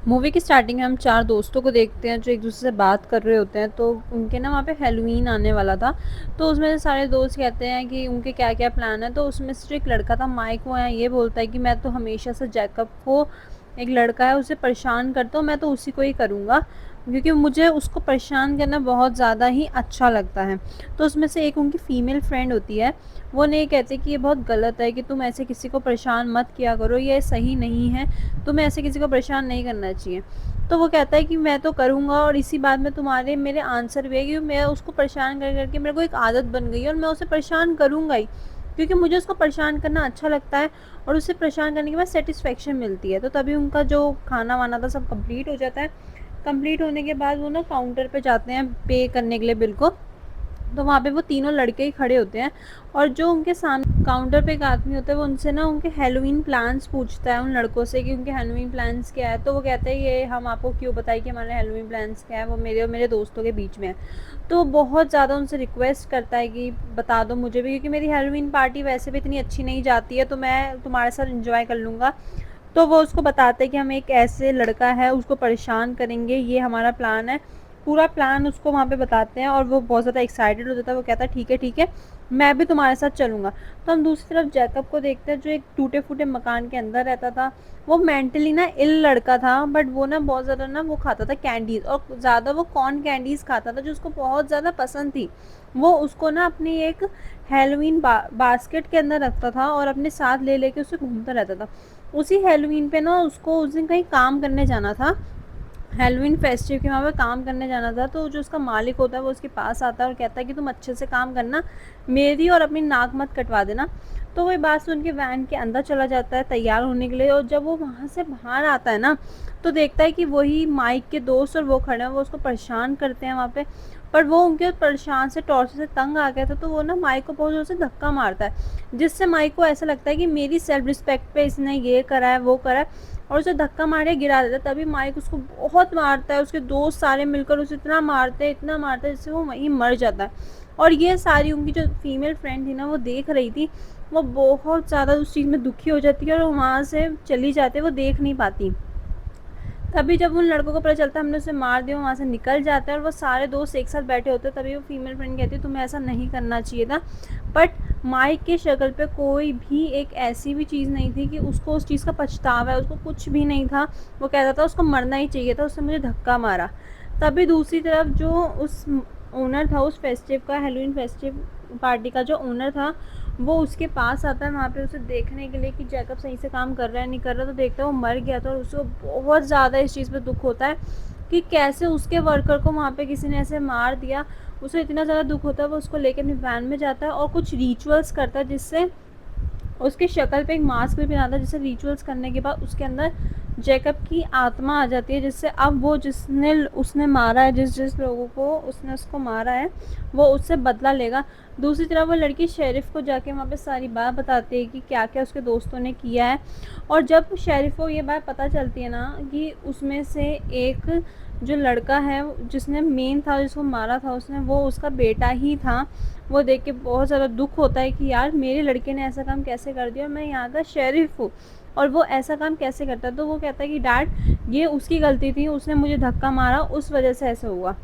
Movie की starting में हम 4 दोस्तों को देखते हैं जो एक-दूसरे से बात कर रहे होते हैं, तो उनके ना वहाँ पे हैलोवीन आने वाला था। तो उसमें से सारे दोस्त कहते हैं कि उनके क्या-क्या प्लान है, तो उसमें से जो एक लड़का था माइक, वो यहाँ ये बोलता है कि मैं तो हमेशा से जैकब को, एक लड़का है उसे परेशान करता हूँ, मैं तो उसी को ही करूँगा, क्योंकि मुझे उसको परेशान करना बहुत ज़्यादा ही अच्छा लगता है। तो उसमें से एक उनकी फीमेल फ्रेंड होती है, वो नहीं कहती कि ये बहुत गलत है कि तुम ऐसे किसी को परेशान मत किया करो, ये सही नहीं है, तुम्हें ऐसे किसी को परेशान नहीं करना चाहिए। तो वो कहता है कि मैं तो करूँगा, और इसी बात में तुम्हारे मेरे आंसर भी है कि मैं उसको परेशान कर कर के मेरे को एक आदत बन गई है और मैं उसे परेशान करूँगा ही, क्योंकि मुझे उसको परेशान करना अच्छा लगता है और उसे परेशान करने के बाद सेटिस्फेक्शन मिलती है। तो तभी उनका जो खाना वाना था सब कंप्लीट हो जाता है। कंप्लीट होने के बाद वो ना काउंटर पे जाते हैं पे करने के लिए बिल को। तो वहाँ पे वो तीनों लड़के ही खड़े होते हैं, और जो उनके सामने काउंटर पे एक आदमी होता है, वो उनसे ना उनके हैलोवीन प्लान्स पूछता है उन लड़कों से कि उनके हैलोवीन प्लान्स क्या है। तो वो कहते हैं ये हम आपको क्यों बताएं कि हमारे हैलोवीन प्लान्स क्या है, वो मेरे और मेरे दोस्तों के बीच में है। तो बहुत ज़्यादा उनसे रिक्वेस्ट करता है कि बता दो मुझे भी, क्योंकि मेरी हैलोवीन पार्टी वैसे भी इतनी अच्छी नहीं जाती है, तो मैं तुम्हारे साथ इंजॉय कर लूँगा। तो वो उसको बताते हैं कि हम एक ऐसे लड़का है उसको परेशान करेंगे, ये हमारा प्लान है। पूरा प्लान उसको वहाँ पे बताते हैं और वो बहुत ज़्यादा एक्साइटेड हो जाता है। वो कहता है ठीक है, मैं भी तुम्हारे साथ चलूँगा। तो हम दूसरी तरफ जैकब को देखते हैं जो एक टूटे-फूटे मकान के अंदर रहता था। वो मेंटली ना इल लड़का था, बट वो ना बहुत ज़्यादा ना वो खाता था कैंडीज़, और ज़्यादा वो कॉर्न कैंडीज़ खाता था जो उसको बहुत ज़्यादा पसंद थी। वो उसको ना अपनी एक हैलोवीन बास्केट के अंदर रखता था और अपने साथ ले लेके उसे घूमता रहता था। उसी हैलोवीन पे ना उसको उस दिन कहीं काम करने जाना था, हैलोवीन फेस्टिव के वहाँ पे काम करने जाना था। तो जो उसका मालिक होता है वो उसके पास आता है और कहता है कि तुम अच्छे से काम करना, मेरी और अपनी नाक मत कटवा देना। तो वो बात सुन के वैन के अंदर चला जाता है तैयार होने के लिए, और जब वो वहाँ से बाहर आता है ना, तो देखता है कि वही माइक के दोस्त और वो खड़े हैं, वो उसको परेशान करते हैं वहाँ पे। पर वो उनके परेशान से टॉर्चर से तंग आ गया था, तो वो ना माइक को बहुत ज़ोर से धक्का मारता है, जिससे माइक को ऐसा लगता है कि मेरी सेल्फ रिस्पेक्ट पे इसने ये करा है वो करा है, और उसे धक्का मारे गिरा देता है। तभी माइक उसको बहुत मारता है, उसके दोस्त सारे मिलकर उसे इतना मारते हैं जिससे वो वहीं मर जाता है। और ये सारी उनकी जो फीमेल फ्रेंड थी ना वो देख रही थी, वो बहुत ज़्यादा उस चीज़ में दुखी हो जाती है और वहाँ से चली जाती है, वो देख नहीं पाती। तभी जब उन लड़कों को पता चलता है हमने उसे मार दिया, वहाँ से निकल जाता है और वो सारे दोस्त एक साथ बैठे होते हैं। तभी वो फीमेल फ्रेंड कहती है तुम्हें ऐसा नहीं करना चाहिए था। बट माइक के शक्ल पे कोई भी एक ऐसी भी चीज़ नहीं थी कि उसको उस चीज़ का पछतावा है, उसको कुछ भी नहीं था। वो कहता था उसको मरना ही चाहिए था, उसने मुझे धक्का मारा। तभी दूसरी तरफ जो उस ओनर था उस फेस्टिव का, हेलोवीन फेस्टिव पार्टी का जो ओनर था, वो उसके पास आता है वहाँ पे उसे देखने के लिए कि जैकब सही से काम कर रहा है नहीं कर रहा। तो देखता है वो मर गया था, और उसको बहुत ज़्यादा इस चीज़ पे दुख होता है कि कैसे उसके वर्कर को वहाँ पे किसी ने ऐसे मार दिया। उसे इतना ज़्यादा दुख होता है, वो उसको लेके अपनी वैन में जाता है और कुछ रिचुअल्स करता है, जिससे उसकी शक्ल पे एक मास्क भी पहनाता है, जिससे रिचुअल्स करने के बाद उसके अंदर जैकब की आत्मा आ जाती है, जिससे अब वो जिसने उसने मारा है, जिस लोगों को उसने उसको मारा है, वो उससे बदला लेगा। दूसरी तरफ वो लड़की शेरिफ को जाके वहाँ पे सारी बात बताती है कि क्या क्या उसके दोस्तों ने किया है। और जब शेरिफ को ये बात पता चलती है ना कि उसमें से एक जो लड़का है जिसने मेन था जिसको मारा था उसने, वो उसका बेटा ही था। वो देख के बहुत ज़्यादा दुख होता है कि यार मेरे लड़के ने ऐसा काम कैसे कर दिया, और मैं यहाँ का शेरिफ हूँ और वो ऐसा काम कैसे करता है। तो वो कहता है कि डैड ये उसकी गलती थी, उसने मुझे धक्का मारा, उस वजह से ऐसा हुआ।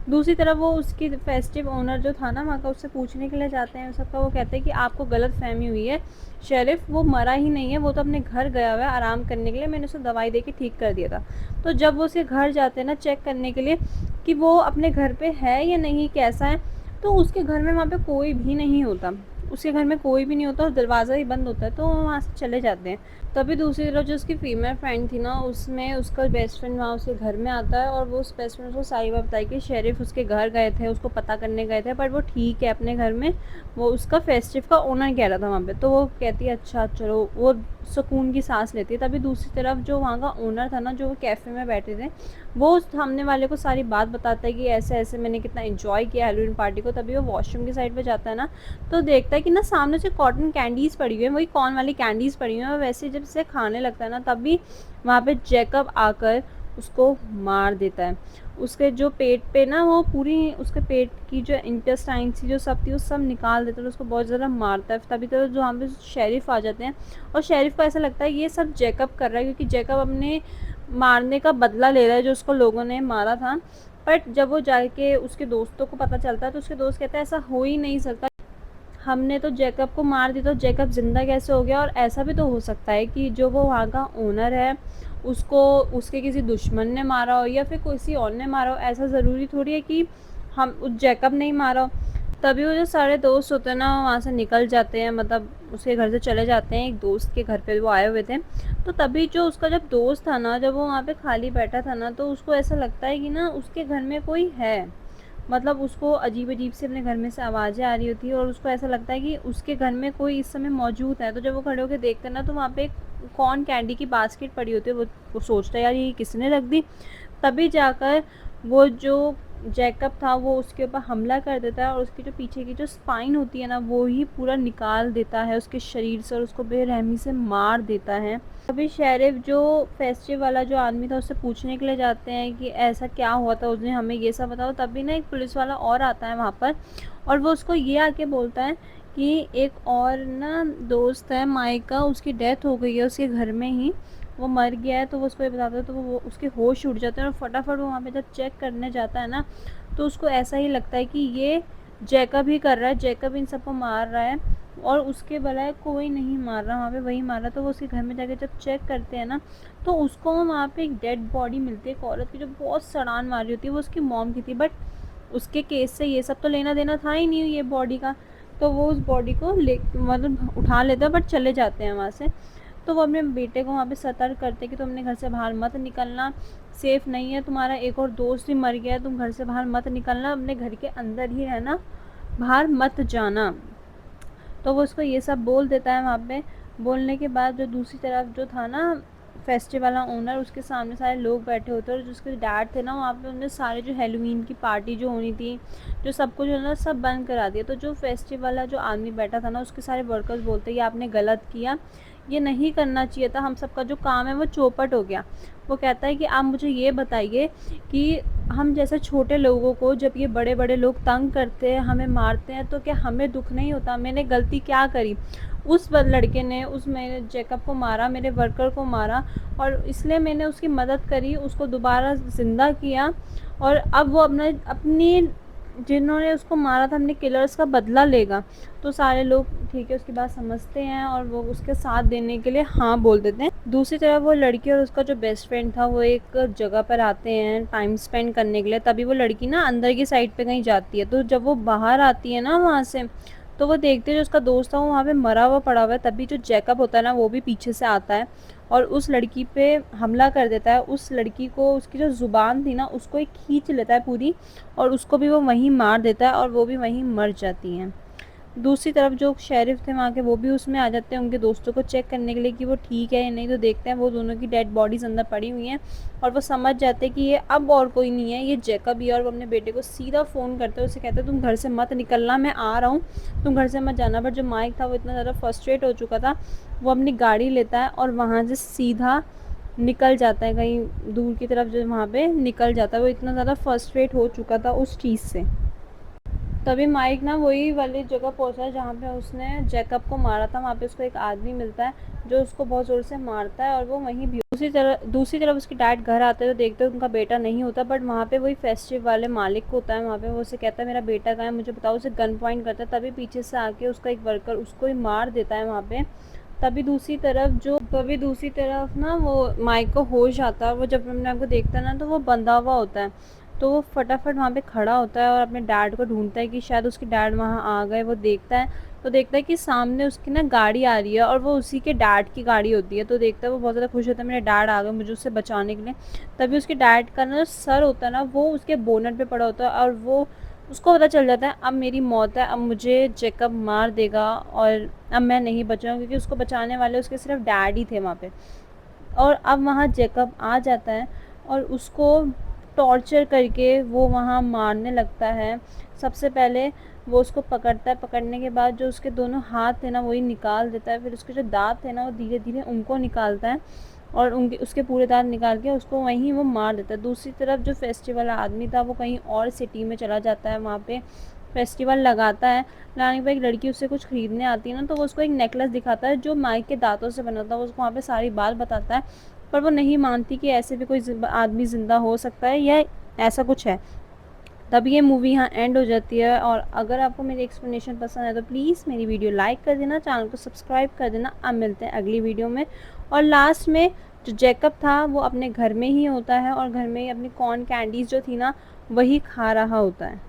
दूसरी तरफ वो उसकी फेस्टिव ओनर जो था ना वहाँ का, उससे पूछने के लिए जाते हैं सबका। वो कहते हैं कि आपको गलत फहमी हुई है, शेरिफ वो मरा ही नहीं है, वो तो अपने घर गया हुआ है आराम करने के लिए, मैंने उसे दवाई दे के ठीक कर दिया था। तो जब वो उसके घर जाते हैं ना चेक करने के लिए कि वो अपने घर पे है या नहीं, कैसा है, तो उसके घर में वहाँ पे कोई भी नहीं होता। उसके घर में कोई भी नहीं होता और दरवाज़ा ही बंद होता है, तो वो वहाँ से चले जाते हैं। तभी दूसरी तरफ जो उसकी फीमेल फ्रेंड थी ना, उसमें उसका बेस्ट फ्रेंड वहाँ उसके घर में आता है और वो उस बेस्ट फ्रेंड को सारी बात बताई कि शेरिफ उसके घर गए थे, उसको पता करने गए थे, पर वो ठीक है अपने घर में। वो उसका फेस्टिव का ओनर कह रहा था वहाँ पे। तो वो कहती है अच्छा चलो, वो सुकून की सांस लेती है। तभी दूसरी तरफ जो वहाँ का ओनर था ना, जो वो कैफ़े में बैठे थे, वो उस सामने वाले को सारी बात बताता है कि ऐसे ऐसे मैंने कितना एंजॉय किया हैलोवीन पार्टी को। तभी वो वॉशरूम की साइड पे जाता है ना, तो देखता है कि ना सामने से कॉटन कैंडीज़ पड़ी हुई है, वही कॉर्न वाली कैंडीज़ पड़ी हुई है। और वैसे जब से खाने लगता है ना, तभी वहाँ पे जैकब आकर उसको मार देता है। उसके जो पेट पे ना, वो पूरी उसके पेट की जो इंटेस्टाइन थी जो सब थी वो सब निकाल देता है और उसको बहुत ज़्यादा मारता है। तभी तो जो वहाँ पे शेरिफ आ जाते हैं, और शेरिफ को ऐसा लगता है ये सब जैकब कर रहा है, क्योंकि जैकब अपने मारने का बदला ले रहा है जो उसको लोगों ने मारा था। बट जब वो जाके उसके दोस्तों को पता चलता है तो उसके दोस्त कहते हैं ऐसा हो ही नहीं सकता, हमने तो जैकब को मार दिया तो जैकब ज़िंदा कैसे हो गया? और ऐसा भी तो हो सकता है कि जो वो वहाँ का ओनर है उसको उसके किसी दुश्मन ने मारा हो या फिर किसी और ने मारा हो, ऐसा ज़रूरी थोड़ी है कि हम उस जैकब ने ही मारा हो। तभी वो जो सारे दोस्त होते हैं ना वहाँ से निकल जाते हैं, मतलब उसके घर से चले जाते हैं, एक दोस्त के घर पे वो आए हुए थे। तो तभी जो उसका जब दोस्त था ना, जब वो वहाँ पे खाली बैठा था ना, तो उसको ऐसा लगता है कि ना उसके घर में कोई है। मतलब उसको अजीब-अजीब सी अपने घर में से आवाज़ें आ रही होती हैं और उसको ऐसा लगता है कि उसके घर में कोई इस समय मौजूद है। तो जब वो खड़े होके देखते हैं ना तो वहाँ पे एक कॉर्न कैंडी की बास्केट पड़ी होती है। वो सोचता है यार ये किसने रख दी? तभी जाकर वो जो जैकब था वो उसके ऊपर हमला कर देता है और उसकी जो पीछे की जो स्पाइन होती है ना वो ही पूरा निकाल देता है उसके शरीर से और उसको बेरहमी से मार देता है। तभी शेरिफ जो फेस्टिव वाला जो आदमी था उससे पूछने के लिए जाते हैं कि ऐसा क्या हुआ था उस दिन, हमें ये सब बताओ। तभी ना एक पुलिस वाला और आता है वहाँ पर और वो उसको ये आके बोलता है कि एक और ना दोस्त है माइक का, उसकी डेथ हो गई है उसके घर में ही, वो मर गया है। तो वो उसको ये बताता है तो वो उसके होश उड़ जाते हैं और फटाफट वो वहाँ पे जब चेक करने जाता है ना तो उसको ऐसा ही लगता है कि ये जैकब ही कर रहा है, जैकब इन सबको मार रहा है और उसके बजाय कोई नहीं मार रहा, वहाँ पे वही मार रहा। तो वो उसके घर में जाके जब चेक करते हैं ना तो उसको वहाँ पे एक डेड बॉडी मिलती है एक औरत की जो बहुत सड़ान मार रही होती है, वो उसकी मॉम की थी। बट उसके केस से ये सब तो लेना देना था ही नहीं ये बॉडी का। तो वो उस बॉडी को ले मतलब उठा लेता है बट चले जाते हैं वहाँ से। तो वो अपने बेटे को वहाँ पे सतर्क करते कि तुम अपने घर से बाहर मत निकलना, सेफ़ नहीं है, तुम्हारा एक और दोस्त भी मर गया है, तुम घर से बाहर मत निकलना, अपने घर के अंदर ही रहना, बाहर मत जाना। तो वो उसको ये सब बोल देता है वहाँ पे। बोलने के बाद जो दूसरी तरफ जो था ना फेस्टिवल वाला ओनर, उसके सामने सारे लोग बैठे होते हैं और जो उसके डैड थे ना वहाँ पे उन्होंने सारे जो हैलोवीन की पार्टी जो होनी थी, जो सब कुछ है ना सब बंद करा दिया। तो जो फेस्टिवल वाला जो आदमी बैठा था ना उसके सारे वर्कर्स बोलते हैं ये आपने गलत किया, ये नहीं करना चाहिए था, हम सबका जो काम है वो चौपट हो गया। वो कहता है कि आप मुझे ये बताइए कि हम जैसे छोटे लोगों को जब ये बड़े बड़े लोग तंग करते हैं, हमें मारते हैं, तो क्या हमें दुख नहीं होता? मैंने गलती क्या करी? उस लड़के ने उस मेरे जैकब को मारा, मेरे वर्कर को मारा और इसलिए मैंने उसकी मदद करी, उसको दोबारा ज़िंदा किया और अब वो अपना अपनी जिन्होंने उसको मारा था अपने किलर्स का बदला लेगा। तो सारे लोग ठीक है उसकी बात समझते हैं और वो उसके साथ देने के लिए हाँ बोल देते हैं। दूसरी तरफ वो लड़की और उसका जो बेस्ट फ्रेंड था वो एक जगह पर आते हैं टाइम स्पेंड करने के लिए। तभी वो लड़की ना अंदर की साइड पे कहीं जाती है, तो जब वो बाहर आती है ना वहाँ से तो वो देखते हैं जो उसका दोस्त था वो वहाँ पे मरा हुआ पड़ा हुआ है। तभी जो जैकब होता है ना वो भी पीछे से आता है और उस लड़की पे हमला कर देता है। उस लड़की को उसकी जो ज़ुबान थी ना उसको एक खींच लेता है पूरी और उसको भी वो वहीं मार देता है और वो भी वहीं मर जाती हैं। दूसरी तरफ जो शेरिफ थे वहाँ के वो भी उसमें आ जाते हैं उनके दोस्तों को चेक करने के लिए कि वो ठीक है या नहीं। तो देखते हैं वो दोनों की डेड बॉडीज़ अंदर पड़ी हुई हैं और वो समझ जाते हैं कि ये अब और कोई नहीं है, ये जैकब ही है। और वो अपने बेटे को सीधा फ़ोन करते हैं, उसे कहते हैं तुम घर से मत निकलना, मैं आ रहा हूँ, तुम घर से मत जाना। बट जो माइक था वो इतना ज़्यादा फ्रस्ट्रेट हो चुका था, वो अपनी गाड़ी लेता है और वहाँ से सीधा निकल जाता है कहीं दूर की तरफ, जो वहाँ पे निकल जाता है। वो इतना ज़्यादा फ्रस्ट्रेट हो चुका था उस चीज़ से। तभी माइक ना वही वाली जगह पहुंचा है जहाँ पे उसने जैकब को मारा था। वहाँ पे उसको एक आदमी मिलता है जो उसको बहुत ज़ोर से मारता है और वो वहीं भी। दूसरी तरफ उसके डैड घर आते हैं तो देखते हैं उनका बेटा नहीं होता, बट वहाँ पे वही फेस्टिव वाले मालिक को होता है। वहाँ पे वो उसे कहता है मेरा बेटा कहाँ है, मुझे बताओ। उसे गन पॉइंट करता है, तभी पीछे से आके उसका एक वर्कर उसको ही मार देता है वहाँ पे। तभी दूसरी तरफ ना वो माइक को होश आता है, वो जब अपने आप को देखता है ना तो वो बंधा हुआ होता है। तो वो फटाफट वहाँ पे खड़ा होता है और अपने डैड को ढूंढता है कि शायद उसके डैड वहाँ आ गए। वो देखता है तो देखता है कि सामने उसकी ना गाड़ी आ रही है और वो उसी के डैड की गाड़ी होती है। तो देखता है वो बहुत ज़्यादा खुश होता है मेरे डैड आ गए मुझे उससे बचाने के लिए। तभी उसके डैड का ना सर होता है ना वो उसके बोनट पे पड़ा होता है और वो उसको पता चल जाता है अब मेरी मौत है, अब मुझे जैकब मार देगा और अब मैं नहीं बचाऊँ, क्योंकि उसको बचाने वाले उसके सिर्फ डैड ही थे वहाँ पे। और अब वहाँ जैकब आ जाता है और उसको टॉर्चर करके वो वहाँ मारने लगता है। सबसे पहले वो उसको पकड़ता है, पकड़ने के बाद जो उसके दोनों हाथ थे ना वही निकाल देता है। फिर उसके जो दाँत थे ना वो धीरे धीरे उनको निकालता है और उनके उसके पूरे दाँत निकाल के उसको वहीं वो मार देता है। दूसरी तरफ जो फेस्टिवल आदमी था वो कहीं और सिटी में चला जाता है, वहाँ पे फेस्टिवल लगाता है। लगाने के बाद एक लड़की उससे कुछ खरीदने आती है ना तो वो उसको एक नेकलेस दिखाता है जो माइक के दांतों से बना था। वो उसको वहाँ पे सारी बात बताता है पर वो नहीं मानती कि ऐसे भी कोई आदमी ज़िंदा हो सकता है या ऐसा कुछ है। तब ये मूवी यहाँ एंड हो जाती है। और अगर आपको मेरी एक्सप्लेनेशन पसंद है तो प्लीज़ मेरी वीडियो लाइक कर देना, चैनल को सब्सक्राइब कर देना। अब मिलते हैं अगली वीडियो में। और लास्ट में जो जैकब था वो अपने घर में ही होता है और घर में ही अपनी कॉर्न कैंडीज़ जो थी ना वही खा रहा होता है।